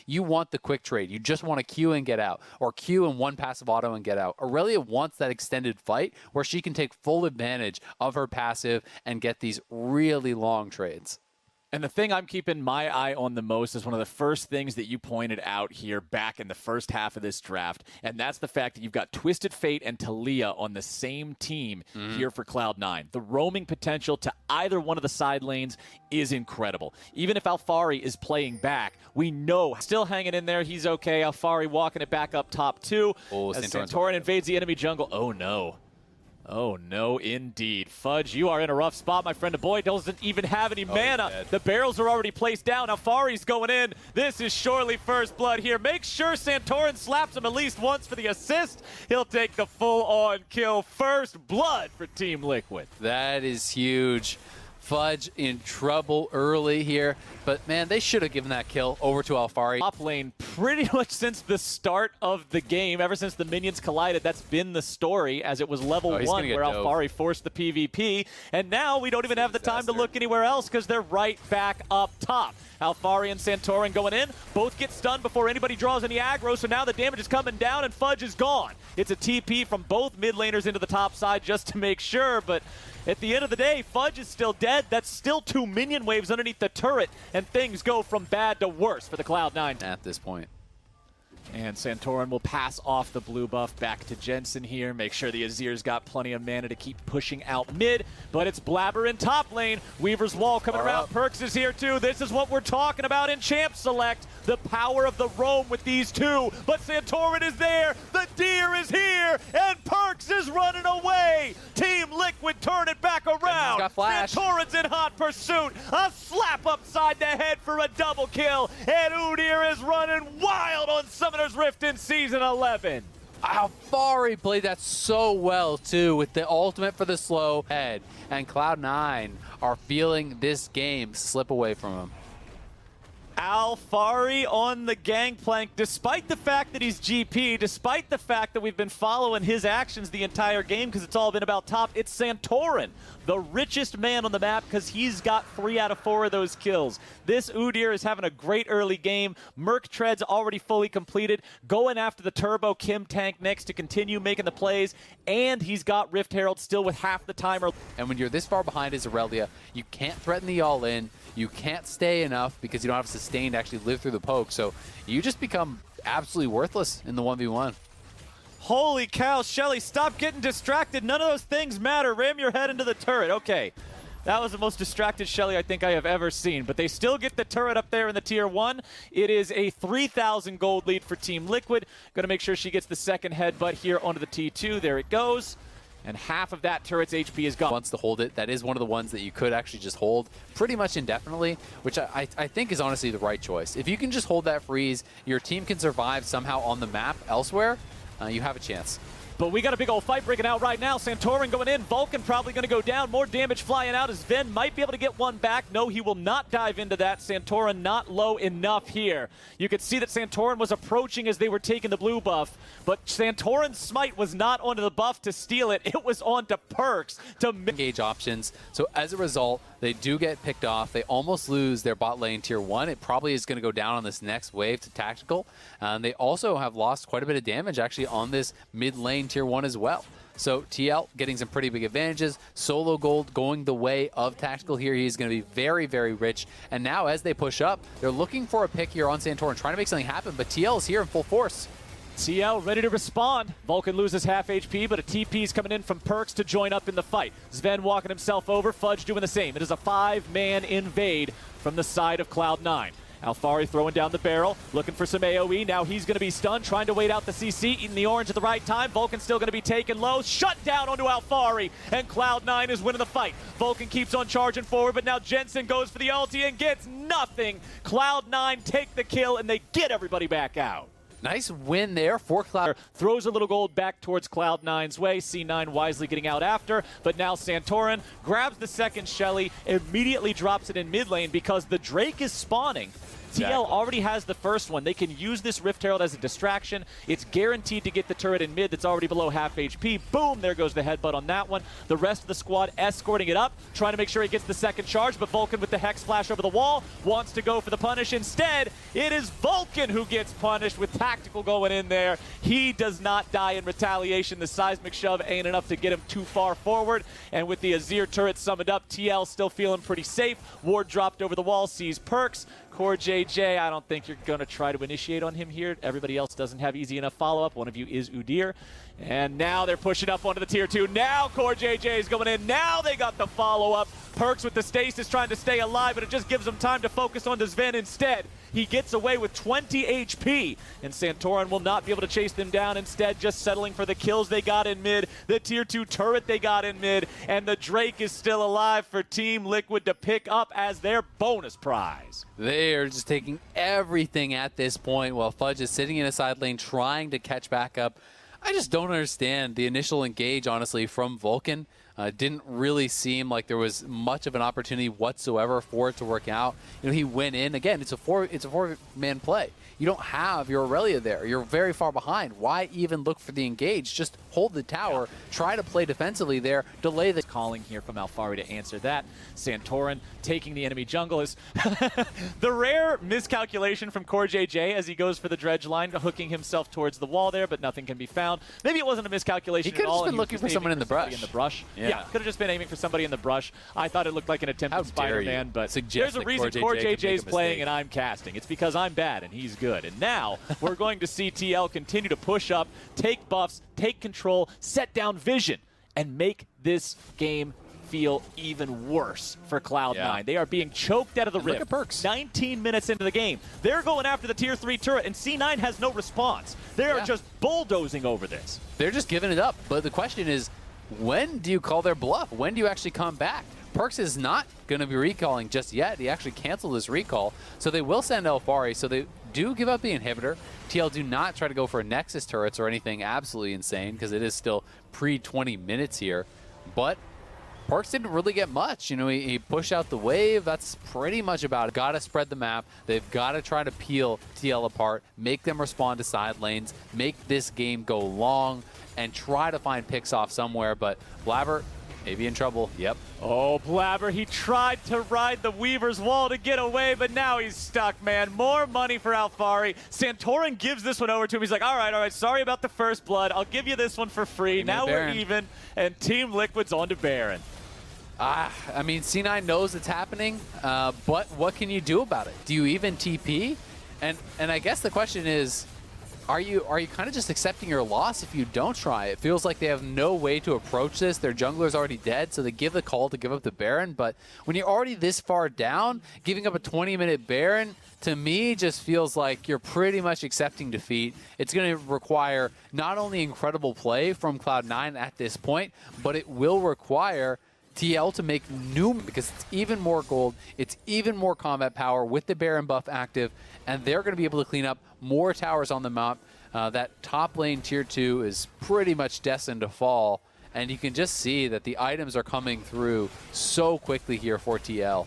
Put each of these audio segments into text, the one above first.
You want the quick trade. You just want to Q and get out, or Q and one passive auto and get out. Aurelia wants that extended fight where she can take full advantage of her passive and get these really long trades. And the thing I'm keeping my eye on the most is one of the first things that you pointed out here back in the first half of this draft, and that's the fact that you've got Twisted Fate and Talia on the same team here for Cloud9. The roaming potential to either one of the side lanes is incredible. Even if Alphari is playing back, we know still hanging in there, he's okay. Alphari walking it back up top too. As Santorin invades the enemy jungle. Oh no. Oh, no, indeed. Fudge, you are in a rough spot, my friend. The boy doesn't even have any mana. The barrels are already placed down. Alphari's going in. This is surely first blood here. Make sure Santorin slaps him at least once for the assist. He'll take the full-on kill. First blood for Team Liquid. That is huge. Fudge in trouble early here, but man, they should have given that kill over to Alphari. Top lane pretty much since the start of the game, ever since the minions collided, that's been the story, as it was level 1 where Alphari forced the PvP, and now we don't even have the time to look anywhere else because they're right back up top. Alphari and Santorin going in, both get stunned before anybody draws any aggro, so now the damage is coming down and Fudge is gone. It's a TP from both mid laners into the top side just to make sure, but at the end of the day, Fudge is still dead. That's still 2 minion waves underneath the turret, and things go from bad to worse for the Cloud9 at this point. And Santorin will pass off the blue buff back to Jensen here. Make sure the Azir's got plenty of mana to keep pushing out mid, but it's Blabber in top lane. Weaver's Wall coming around. Perks is here too. This is what we're talking about in Champ Select. The power of the roam with these two. But Santorin is there. The deer is here. And Perks is running away. Team Liquid turn it back around. Santorin's in hot pursuit. A slap upside the head for a double kill. And Udyr is running wild on Summoner's Rift in Season 11. Alphari played that so well, too, with the ultimate for the slow head. And Cloud9 are feeling this game slip away from him. Alphari on the gangplank, despite the fact that he's GP, despite the fact that we've been following his actions the entire game because it's all been about top, it's Santorin, the richest man on the map because he's got 3 out of 4 of those kills. This Udyr is having a great early game. Merc Tread's already fully completed, going after the Turbo Kim tank next to continue making the plays, and he's got Rift Herald still with half the timer. And when you're this far behind as Aurelia, you can't threaten the all-in, you can't stay enough because you don't have sustain to actually live through the poke, so you just become absolutely worthless in the 1v1. Holy cow, Shelly, stop getting distracted. None of those things matter. Ram your head into the turret. Okay, that was the most distracted Shelly I think I have ever seen, but they still get the turret up there in the tier 1. It is a 3,000 gold lead for Team Liquid. Gonna make sure she gets the second headbutt here onto the T2. There it goes. And half of that turret's HP is gone. Wants to hold it. That is one of the ones that you could actually just hold pretty much indefinitely, which I think is honestly the right choice. If you can just hold that freeze, your team can survive somehow on the map elsewhere, you have a chance. But we got a big old fight breaking out right now. Santorin going in. Vulcan probably going to go down. More damage flying out as Ven might be able to get one back. No, he will not dive into that. Santorin not low enough here. You could see that Santorin was approaching as they were taking the blue buff, but Santorin's smite was not onto the buff to steal it. It was onto Perks to engage options. So as a result, they do get picked off. They almost lose their bot lane tier 1. It probably is going to go down on this next wave to tactical. They also have lost quite a bit of damage actually on this mid lane tier 1 as well. So TL getting some pretty big advantages. Solo gold going the way of tactical here. He's going to be very, very rich. And now as they push up, they're looking for a pick here on Santorin, trying to make something happen, but TL is here in full force. TL ready to respond. Vulcan loses half HP, but a TP is coming in from Perks to join up in the fight. Sven walking himself over, Fudge doing the same. It is a 5-man invade from the side of Cloud9. Alphari throwing down the barrel, looking for some AoE. Now he's going to be stunned, trying to wait out the CC, eating the orange at the right time. Vulcan's still going to be taken low. Shut down onto Alphari, and Cloud9 is winning the fight. Vulcan keeps on charging forward, but now Jensen goes for the ulti and gets nothing. Cloud9 take the kill, and they get everybody back out. Nice win there for Cloud. Throws a little gold back towards Cloud9's way. C9 wisely getting out after, but now Santorin grabs the second Shelly, immediately drops it in mid lane because the Drake is spawning. TL already has the first one. They can use this Rift Herald as a distraction. It's guaranteed to get the turret in mid that's already below half HP. Boom, there goes the headbutt on that one. The rest of the squad escorting it up, trying to make sure he gets the second charge, but Vulcan with the Hex Flash over the wall wants to go for the punish. Instead, it is Vulcan who gets punished with Tactical going in there. He does not die in retaliation. The seismic shove ain't enough to get him too far forward. And with the Azir turret summoned up, TL still feeling pretty safe. Ward dropped over the wall, sees Perks. Core JJ, I don't think you're going to try to initiate on him here. Everybody else doesn't have easy enough follow-up. One of you is Udyr. And now they're pushing up onto the tier 2. Now Core JJ is going in. Now they got the follow-up. Perks with the stasis trying to stay alive, but it just gives him time to focus on the Sven instead. He gets away with 20 HP, and Santorin will not be able to chase them down. Instead, just settling for the kills they got in mid, the tier 2 turret they got in mid, and the Drake is still alive for Team Liquid to pick up as their bonus prize. They are just taking everything at this point while Fudge is sitting in a side lane trying to catch back up. I just don't understand the initial engage, honestly, from Vulcan. Didn't really seem like there was much of an opportunity whatsoever for it to work out. You know, he went in. Again, it's a four-man play. You don't have your Aurelia there. You're very far behind. Why even look for the engage? Just hold the tower, try to play defensively there, delay the calling here from Alphari to answer that. Santorin taking the enemy jungle is the rare miscalculation from Core JJ as he goes for the dredge line, hooking himself towards the wall there, but nothing can be found. Maybe it wasn't a miscalculation He could at have all. just been looking for someone in the brush. Yeah, could have just been aiming for somebody in the brush. I thought it looked like an attempt at Spider-Man, but there's a reason Core JJ's playing and I'm casting. It's because I'm bad and he's good. And now we're going to see TL continue to push up, take buffs, take control, set down vision, and make this game feel even worse for Cloud9. Yeah. They are being choked out of the Rift. Look at Perks. 19 minutes into the game. They're going after the tier 3 turret, and C9 has no response. They are just bulldozing over this. They're just giving it up. But the question is, when do you call their bluff? When do you actually come back? Perks is not going to be recalling just yet. He actually canceled his recall. So they will send Alphari. So they do give up the inhibitor. TL do not try to go for Nexus turrets or anything absolutely insane because it is still pre-20 minutes here. But Perks didn't really get much. You know, he pushed out the wave. That's pretty much about it. Got to spread the map. They've got to try to peel TL apart, make them respond to side lanes, make this game go long, and try to find picks off somewhere. But Blabber may be in trouble. Yep. Oh, Blabber, he tried to ride the Weaver's wall to get away, but now he's stuck, man. More money for Alphari. Santorin gives this one over to him. He's like, all right, sorry about the first blood. I'll give you this one for free. Now we're even, and Team Liquid's on to Baron. I mean, C9 knows it's happening, but what can you do about it? Do you even TP? And I guess the question is, are you kind of just accepting your loss if you don't try? It feels like they have no way to approach this. Their jungler's already dead, so they give the call to give up the Baron. But when you're already this far down, giving up a 20-minute Baron, to me, just feels like you're pretty much accepting defeat. It's going to require not only incredible play from Cloud9 at this point, but it will require TL to make new, because it's even more gold, it's even more combat power with the Baron buff active, and they're going to be able to clean up more towers on the map. That top lane tier 2 is pretty much destined to fall, and you can just see that the items are coming through so quickly here for TL.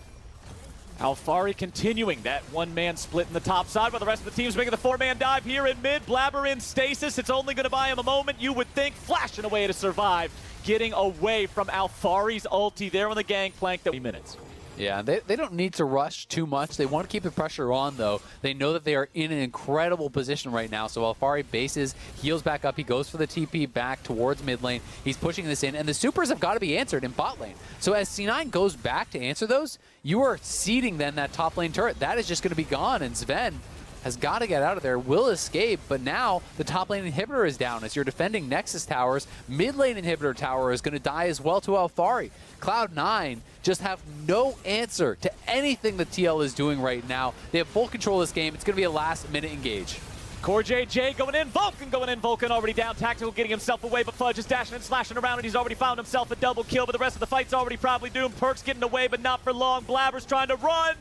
Alphari continuing that one-man split in the top side while the rest of the team's making the four-man dive here in mid. Blabber in stasis. It's only going to buy him a moment, you would think. Flashing away to survive. Getting away from Alphari's ulti there on the gangplank. 3 minutes. Yeah, they don't need to rush too much. They want to keep the pressure on, though. They know that they are in an incredible position right now. So Alphari bases, heals back up. He goes for the TP back towards mid lane. He's pushing this in, and the supers have got to be answered in bot lane. So as C9 goes back to answer those, you are seeding then that top lane turret. That is just going to be gone, and Sven has got to get out of there, will escape, but now the top lane inhibitor is down. As you're defending Nexus towers, mid lane inhibitor tower is going to die as well to Alphari. Cloud9 just have no answer to anything that TL is doing right now. They have full control of this game. It's going to be a last-minute engage. Core JJ going in, Vulcan already down, Tactical getting himself away, but Fudge is dashing and slashing around, and he's already found himself a double kill, but the rest of the fight's already probably doomed. Perks getting away, but not for long. Blabber's trying to run.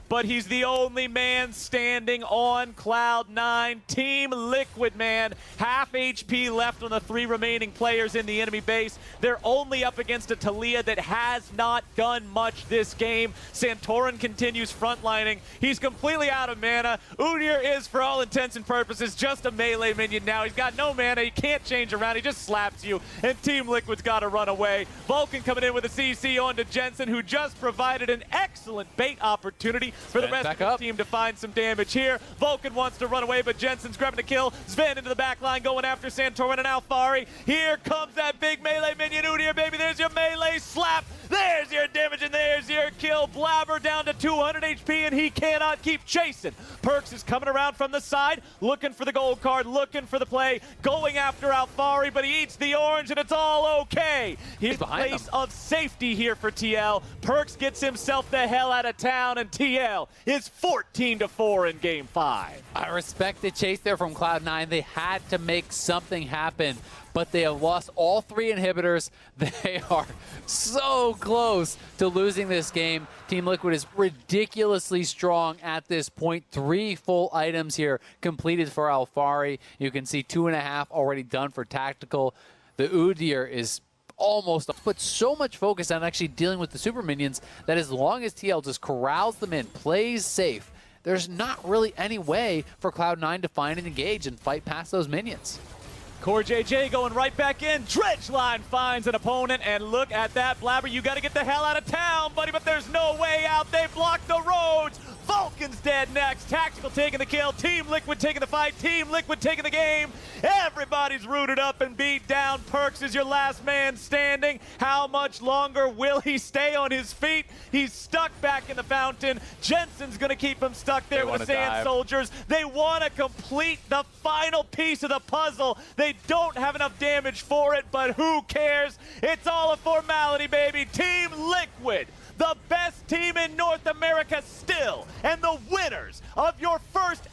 but he's the only man standing on Cloud9. Team Liquid, man, half HP left on the 3 remaining players in the enemy base. They're only up against a Taliyah that has not done much this game. Santorin continues frontlining. He's completely out of mana. Udyr is, for all intents and purposes, just a melee minion now. He's got no mana. He can't change around. He just slaps you, and Team Liquid's got to run away. Vulcan coming in with a CC onto Jensen, who just provided an excellent bait opportunity for the rest of the team to find some damage here. Vulcan wants to run away, but Jensen's grabbing a kill. Sven into the back line going after Santorin and Alphari. Here comes that big melee minion. Udyr, baby, there's your melee slap. There's your damage, and there's your kill. Blabber down to 200 HP, and he cannot keep chasing. Perkz is coming around from the side, looking for the gold card, looking for the play, going after Alphari, but he eats the orange, and it's all okay. His place of safety here for TL. Perkz gets himself the hell out of town, and TL is 14-4 in Game 5. I respect the chase there from Cloud9. They had to make something happen, but they have lost all 3 inhibitors. They are so close to losing this game. Team Liquid is ridiculously strong at this point. 3 full items here completed for Alphari. You can see 2.5 already done for Tactical. The Udyr is almost put so much focus on actually dealing with the super minions that as long as TL just corrals them in, plays safe, there's not really any way for Cloud9 to find and engage and fight past those minions. Core JJ going right back in. Dredgeline finds an opponent, and look at that, Blabber. You got to get the hell out of town, buddy, but there's no way out. They blocked the roads. Vulcan's dead next. Tactical taking the kill. Team Liquid taking the fight. Team Liquid taking the game. Everybody's rooted up and beat down. Perkz is your last man standing. How much longer will he stay on his feet? He's stuck back in the fountain. Jensen's going to keep him stuck there with the Sand Soldiers. They want to complete the final piece of the puzzle. They don't have enough damage for it, but who cares? It's all a formality, baby. Team Liquid, the best team in North America still, and the winners of your first